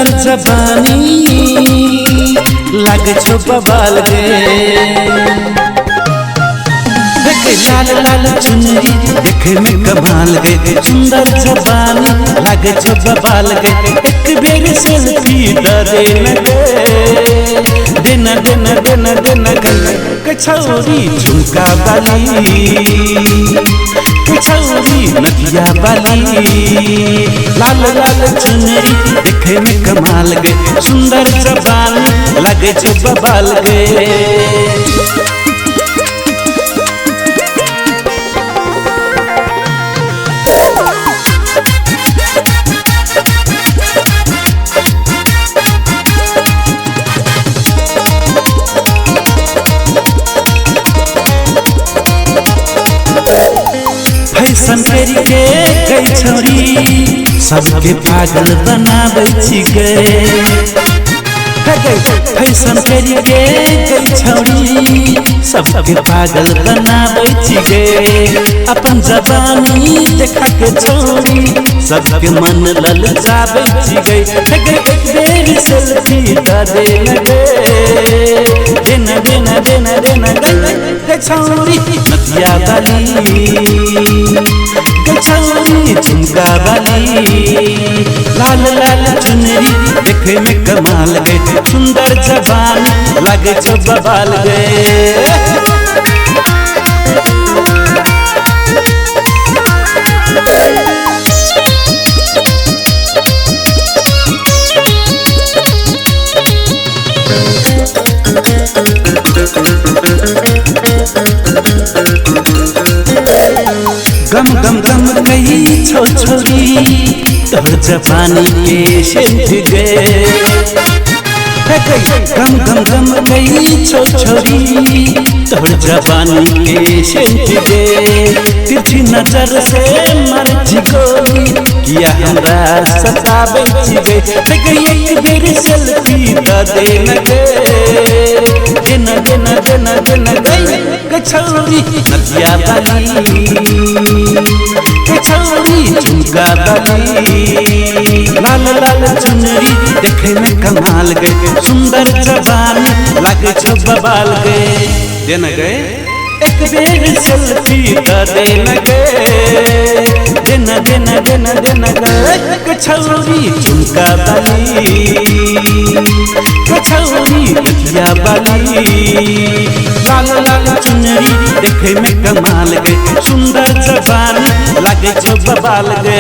सुंदर जबानी लागे छो बबाल गे लाल लाल चुनरी देखे में कमाल गे सुंदर जबानी लागे छो बबाल गे एक बेर सेल्फी दे देना देना देना देना के छौरी झुमका बाली के छौरी नदिया बाली लाल लाल चुनरी देखे में कमाल गे सुंदर जबानी लागे छो बबाल गे फैशन करके गई छौरी सबके पागल बनाबै छी गे फैशन करके गई छौरी सबके पागल बनाबै छी गे अपन जवानी देखा के छौरी सबके मन ललचाबै छी गे एक बेर सेल्फी दे देना देना देना देना गे छौरी नदिया बाली गे छौरी झुमका बाली लाल लाल चुनरी देखे में कमाल गे सुंदर जबानी लागे छो बबाल गे गम गम गम कही छो छोरी तोर जवानी के सेंध गे गम गम गम कही छो छोरी तोर जवानी के सेंध गे तिरछी नजर से मर छी गोली किया हमरा सताबै छी गे एक बेर सेल्फी दे देना देना देना देना गे छौरी नदिया बाली गे छौरी झुमका बाली लाल लाल चुनरी देखे में कमाल गे सुंदर जबानी लागे छो बबाल गे देना गे एक बेर सेल्फी देना गे देना देना देना देना गे छौरी झुमका बाली गे छौरी नदिया बाली लाल लाल चुनरी देखे में कमाल गे सुंदर जबानी लागे छो बबाल गे।